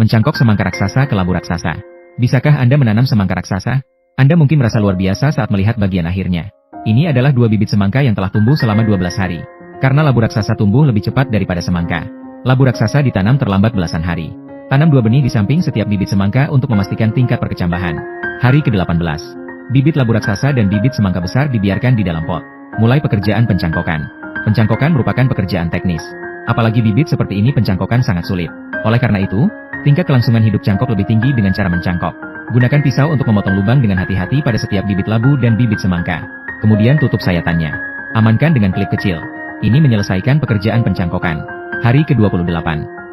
Mencangkok semangka raksasa ke labu raksasa. Bisakah Anda menanam semangka raksasa? Anda mungkin merasa luar biasa saat melihat bagian akhirnya. Ini adalah 2 bibit semangka yang telah tumbuh selama 12 hari. Karena labu raksasa tumbuh lebih cepat daripada semangka, labu raksasa ditanam terlambat belasan hari. Tanam 2 benih di samping setiap bibit semangka untuk memastikan tingkat perkecambahan. Hari ke-18. Bibit labu raksasa dan bibit semangka besar dibiarkan di dalam pot. Mulai pekerjaan pencangkokan. Pencangkokan merupakan pekerjaan teknis. Apalagi bibit seperti ini pencangkokan sangat sulit. Oleh karena itu, tingkat kelangsungan hidup cangkok lebih tinggi dengan cara mencangkok. Gunakan pisau untuk memotong lubang dengan hati-hati pada setiap bibit labu dan bibit semangka. Kemudian tutup sayatannya. Amankan dengan klip kecil. Ini menyelesaikan pekerjaan pencangkokan. Hari ke-28.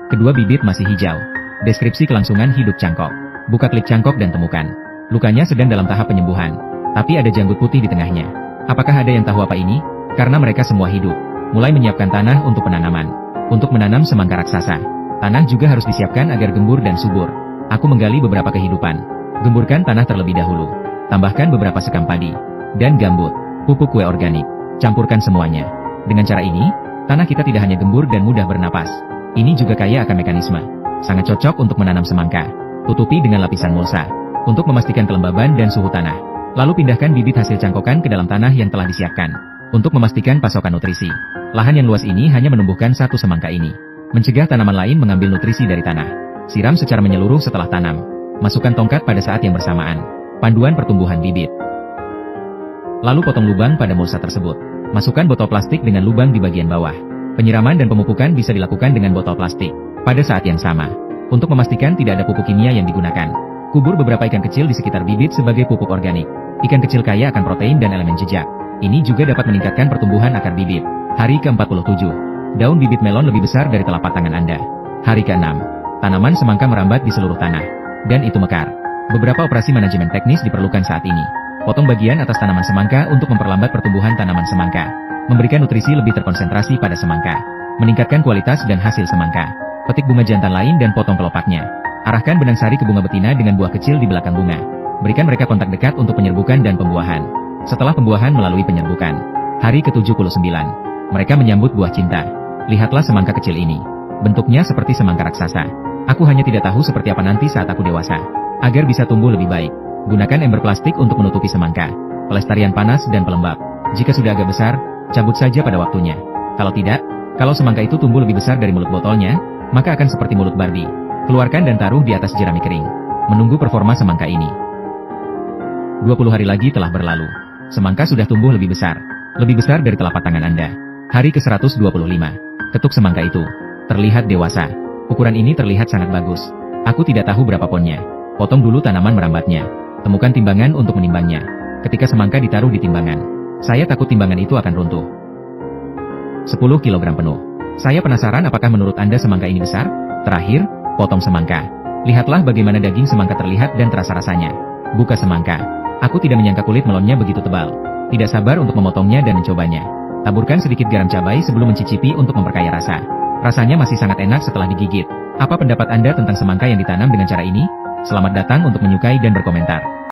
Kedua bibit masih hijau. Deskripsi kelangsungan hidup cangkok. Buka klip cangkok dan temukan. Lukanya sedang dalam tahap penyembuhan. Tapi ada janggut putih di tengahnya. Apakah ada yang tahu apa ini? Karena mereka semua hidup. Mulai menyiapkan tanah untuk penanaman. Untuk menanam semangka raksasa, tanah juga harus disiapkan agar gembur dan subur. Aku menggali beberapa kehidupan. Gemburkan tanah terlebih dahulu. Tambahkan beberapa sekam padi dan gambut, pupuk kue organik. Campurkan semuanya. Dengan cara ini, tanah kita tidak hanya gembur dan mudah bernapas. Ini juga kaya akan mekanisme. Sangat cocok untuk menanam semangka. Tutupi dengan lapisan mulsa untuk memastikan kelembaban dan suhu tanah. Lalu pindahkan bibit hasil cangkokan ke dalam tanah yang telah disiapkan untuk memastikan pasokan nutrisi. Lahan yang luas ini hanya menumbuhkan satu semangka ini. Mencegah tanaman lain mengambil nutrisi dari tanah. Siram secara menyeluruh setelah tanam. Masukkan tongkat pada saat yang bersamaan. Panduan pertumbuhan bibit. Lalu potong lubang pada mulsa tersebut. Masukkan botol plastik dengan lubang di bagian bawah. Penyiraman dan pemupukan bisa dilakukan dengan botol plastik pada saat yang sama. Untuk memastikan tidak ada pupuk kimia yang digunakan, kubur beberapa ikan kecil di sekitar bibit sebagai pupuk organik. Ikan kecil kaya akan protein dan elemen jejak. Ini juga dapat meningkatkan pertumbuhan akar bibit. Hari ke-47. Daun bibit melon lebih besar dari telapak tangan Anda. Hari ke-6. Tanaman semangka merambat di seluruh tanah. Dan itu mekar. Beberapa operasi manajemen teknis diperlukan saat ini. Potong bagian atas tanaman semangka untuk memperlambat pertumbuhan tanaman semangka. Memberikan nutrisi lebih terkonsentrasi pada semangka. Meningkatkan kualitas dan hasil semangka. Petik bunga jantan lain dan potong kelopaknya. Arahkan benang sari ke bunga betina dengan buah kecil di belakang bunga. Berikan mereka kontak dekat untuk penyerbukan dan pembuahan. Setelah pembuahan melalui penyerbukan. Hari ke-79. Mereka menyambut buah cinta. Lihatlah semangka kecil ini. Bentuknya seperti semangka raksasa. Aku hanya tidak tahu seperti apa nanti saat aku dewasa. Agar bisa tumbuh lebih baik, gunakan ember plastik untuk menutupi semangka. Pelestarian panas dan pelembab. Jika sudah agak besar, cabut saja pada waktunya. Kalau tidak, kalau semangka itu tumbuh lebih besar dari mulut botolnya, maka akan seperti mulut Barbie. Keluarkan dan taruh di atas jerami kering. Menunggu performa semangka ini. 20 hari lagi telah berlalu. Semangka sudah tumbuh lebih besar. Lebih besar dari telapak tangan Anda. Hari ke-125. Ketuk semangka itu. Terlihat dewasa. Ukuran ini terlihat sangat bagus. Aku tidak tahu berapa ponnya. Potong dulu tanaman merambatnya. Temukan timbangan untuk menimbangnya. Ketika semangka ditaruh di timbangan, saya takut timbangan itu akan runtuh. 10 kg penuh. Saya penasaran apakah menurut Anda semangka ini besar? Terakhir, potong semangka. Lihatlah bagaimana daging semangka terlihat dan terasa rasanya. Buka semangka. Aku tidak menyangka kulit melonnya begitu tebal. Tidak sabar untuk memotongnya dan mencobanya. Taburkan sedikit garam cabai sebelum mencicipi untuk memperkaya rasa. Rasanya masih sangat enak setelah digigit. Apa pendapat Anda tentang semangka yang ditanam dengan cara ini? Selamat datang untuk menyukai dan berkomentar.